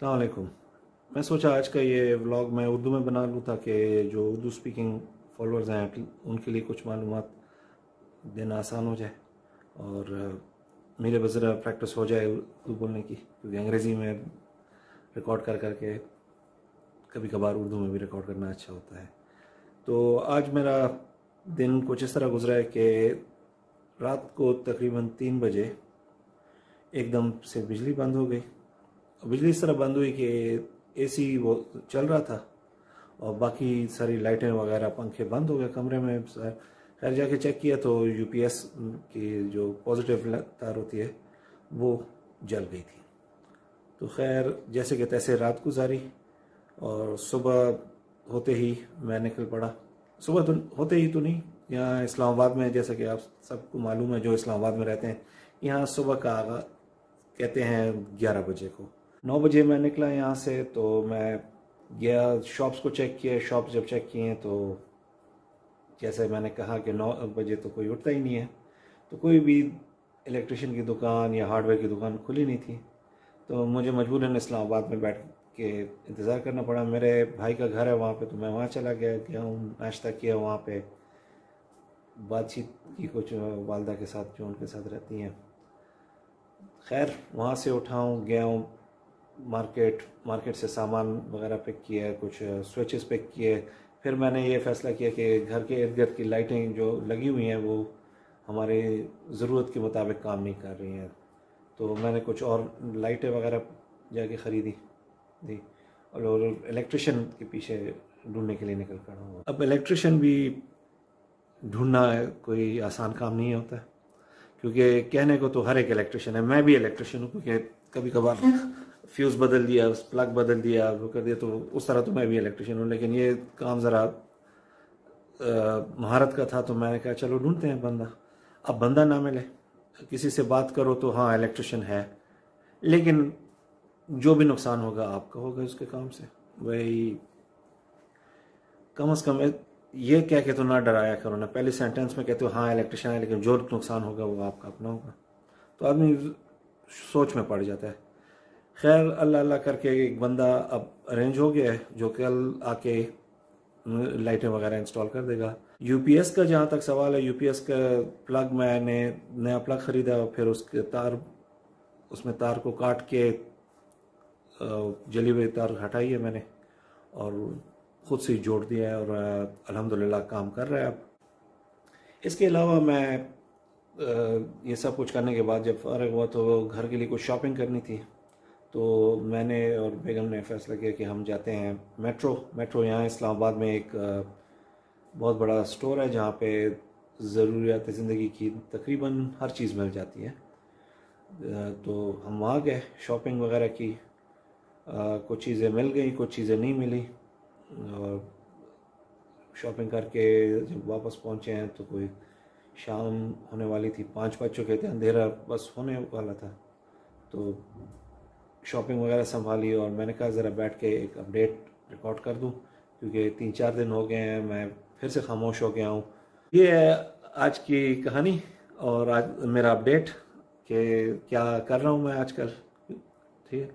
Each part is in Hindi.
अस्सलाम वालेकुम। मैं सोचा आज का ये व्लॉग मैं उर्दू में बना लूँ ताकि जो उर्दू स्पीकिंग फॉलोअर्स हैं उनके लिए कुछ मालूमात देना आसान हो जाए और मेरे बस ज़रा प्रैक्टिस हो जाए उर्दू बोलने की, क्योंकि अंग्रेज़ी में रिकॉर्ड कर करके कभी कभार उर्दू में भी रिकॉर्ड करना अच्छा होता है। तो आज मेरा दिन कुछ इस तरह गुजरा है कि रात को तकरीबन 3 बजे एकदम से बिजली बंद हो गई। बिजली इस तरह बंद हुई कि एसी वो चल रहा था और बाकी सारी लाइटें वगैरह पंखे बंद हो गए कमरे में। खैर जाके चेक किया तो यूपीएस की जो पॉजिटिव तार होती है वो जल गई थी। तो खैर जैसे कि तैसे रात गुजारी और सुबह होते ही मैं निकल पड़ा। सुबह तो होते ही तो नहीं, यहाँ इस्लामाबाद में जैसा कि आप सबको मालूम है जो इस्लामाबाद में रहते हैं, यहाँ सुबह का आगाज़ कहते हैं 11 बजे को। 9 बजे मैं निकला यहाँ से, तो मैं गया शॉप्स को चेक किया। शॉप्स जब चेक किए तो जैसे मैंने कहा कि 9 बजे तो कोई उठता ही नहीं है, तो कोई भी इलेक्ट्रिशियन की दुकान या हार्डवेयर की दुकान खुली नहीं थी। तो मुझे मजबूरन इस्लामाबाद में बैठ के इंतज़ार करना पड़ा। मेरे भाई का घर है वहाँ पे, तो मैं वहाँ चला गया हूँ, नाश्ता किया, वहाँ पे बातचीत की कुछ वालदा के साथ जो उनके साथ रहती हैं। खैर वहाँ से उठाऊँ गया हूँ मार्केट से सामान वगैरह पिक किया, कुछ स्विचेस पिक किए। फिर मैंने ये फ़ैसला किया कि घर के इर्द गिर्द की लाइटें जो लगी हुई हैं वो हमारे ज़रूरत के मुताबिक काम नहीं कर रही हैं, तो मैंने कुछ और लाइटें वगैरह जाके ख़रीदी दी और इलेक्ट्रिशियन के पीछे ढूंढने के लिए निकल पड़ा हूँ। अब इलेक्ट्रिशियन भी ढूंढना कोई आसान काम नहीं होता, क्योंकि कहने को तो हर एक इलेक्ट्रिशियन है, मैं भी इलेक्ट्रिशियन हूँ, क्योंकि कभी कभार फ्यूज़ बदल दिया, प्लग बदल दिया, वो कर दिया, तो उस तरह तो मैं भी इलेक्ट्रिशियन हूँ। लेकिन ये काम ज़रा महारत का था, तो मैंने कहा चलो ढूंढते हैं बंदा। अब बंदा ना मिले, किसी से बात करो तो हाँ इलेक्ट्रिशियन है, लेकिन जो भी नुकसान होगा आपका होगा उसके काम से। वही कम से कम ये कह के तो ना डराया करो ना, पहले सेंटेंस में कहते हो हाँ इलेक्ट्रिशियन है, लेकिन जो नुकसान होगा वो आपका अपना होगा, तो आदमी सोच में पड़ जाता है। खैर अल्लाह अल्लाह करके एक बंदा अब अरेंज हो गया है जो कल आके लाइटें वगैरह इंस्टॉल कर देगा। यूपीएस का जहाँ तक सवाल है, यूपीएस का प्लग मैंने नया प्लग ख़रीदा, फिर उसके उसमें तार को काट के जली हुई तार हटाई है मैंने और ख़ुद से जोड़ दिया है और अल्हम्दुलिल्लाह काम कर रहा है। अब इसके अलावा मैं ये सब कुछ करने के बाद जब फ़ारिग हुआ तो घर के लिए कुछ शॉपिंग करनी थी, तो मैंने और बेगम ने फ़ैसला किया कि हम जाते हैं मेट्रो यहाँ इस्लामाबाद में एक बहुत बड़ा स्टोर है जहाँ पे ज़रूरियात ज़िंदगी की तकरीबन हर चीज़ मिल जाती है। तो हम वहाँ गए, शॉपिंग वगैरह की, कुछ चीज़ें मिल गई, कुछ चीज़ें नहीं मिली, और शॉपिंग करके जब वापस पहुँचे हैं तो कोई शाम होने वाली थी, 5 बज चुके थे, अंधेरा बस होने वाला था। तो शॉपिंग वगैरह संभाली और मैंने कहा ज़रा बैठ के एक अपडेट रिकॉर्ड कर दूं, क्योंकि 3-4 दिन हो गए हैं मैं फिर से खामोश हो गया हूँ। ये है आज की कहानी और आज मेरा अपडेट कि क्या कर रहा हूँ मैं आजकल। ठीक है,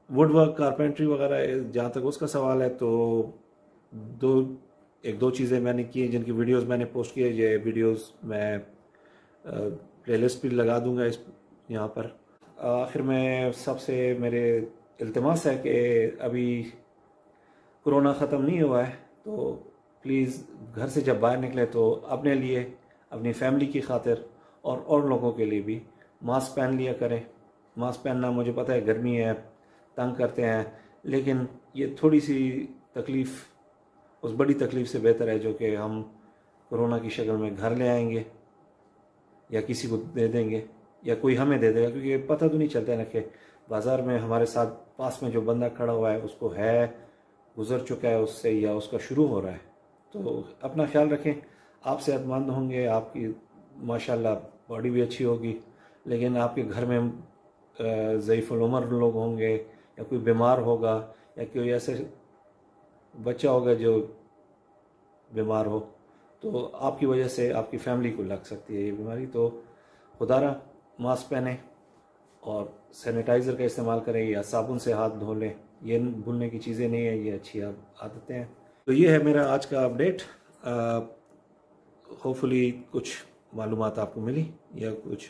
वुड वर्क कारपेंट्री वगैरह जहाँ तक उसका सवाल है, तो एक दो चीज़ें मैंने की जिनकी वीडियोस मैंने पोस्ट किए। ये वीडियोस मैं प्लेलिस्ट भी लगा दूंगा यहाँ पर। आखिर में सबसे मेरे इल्तिमास है कि अभी कोरोना ख़त्म नहीं हुआ है, तो प्लीज़ घर से जब बाहर निकले तो अपने लिए, अपनी फैमिली की खातिर और लोगों के लिए भी मास्क पहन लिया करें। मास्क पहनना मुझे पता है गर्मी है, तंग करते हैं, लेकिन ये थोड़ी सी तकलीफ़ उस बड़ी तकलीफ़ से बेहतर है जो कि हम कोरोना की शक्ल में घर ले आएंगे या किसी को दे देंगे या कोई हमें दे देगा, क्योंकि पता तो नहीं चलता है ना कि बाज़ार में हमारे साथ पास में जो बंदा खड़ा हुआ है उसको है, गुज़र चुका है उससे या उसका शुरू हो रहा है। तो अपना ख्याल रखें, आप सेहतमंद होंगे, आपकी माशाल्लाह बॉडी भी अच्छी होगी, लेकिन आपके घर में ज़ईफ़ुल उमर लोग होंगे या कोई बीमार होगा या कोई ऐसे बच्चा होगा जो बीमार हो, तो आपकी वजह से आपकी फैमिली को लग सकती है ये बीमारी। तो खुदारा मास्क पहने, और सैनिटाइज़र का इस्तेमाल करें या साबुन से हाथ धो लें। ये भूलने की चीज़ें नहीं है, ये अच्छी आदतें हैं। तो ये है मेरा आज का अपडेट। होपफुली कुछ मालूमात आपको मिली या कुछ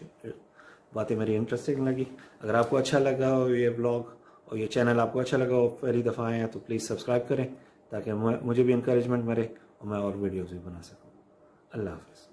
बातें मेरी इंटरेस्टिंग लगी। अगर आपको अच्छा लगा हो ये ब्लॉग और ये चैनल आपको अच्छा लगा हो, पहली दफ़ा आए हैं तो प्लीज़ सब्सक्राइब करें ताकि मुझे भी इंकरेजमेंट मिले और मैं और वीडियोज़ भी बना सकूँ। अल्लाह हाफ़िज़।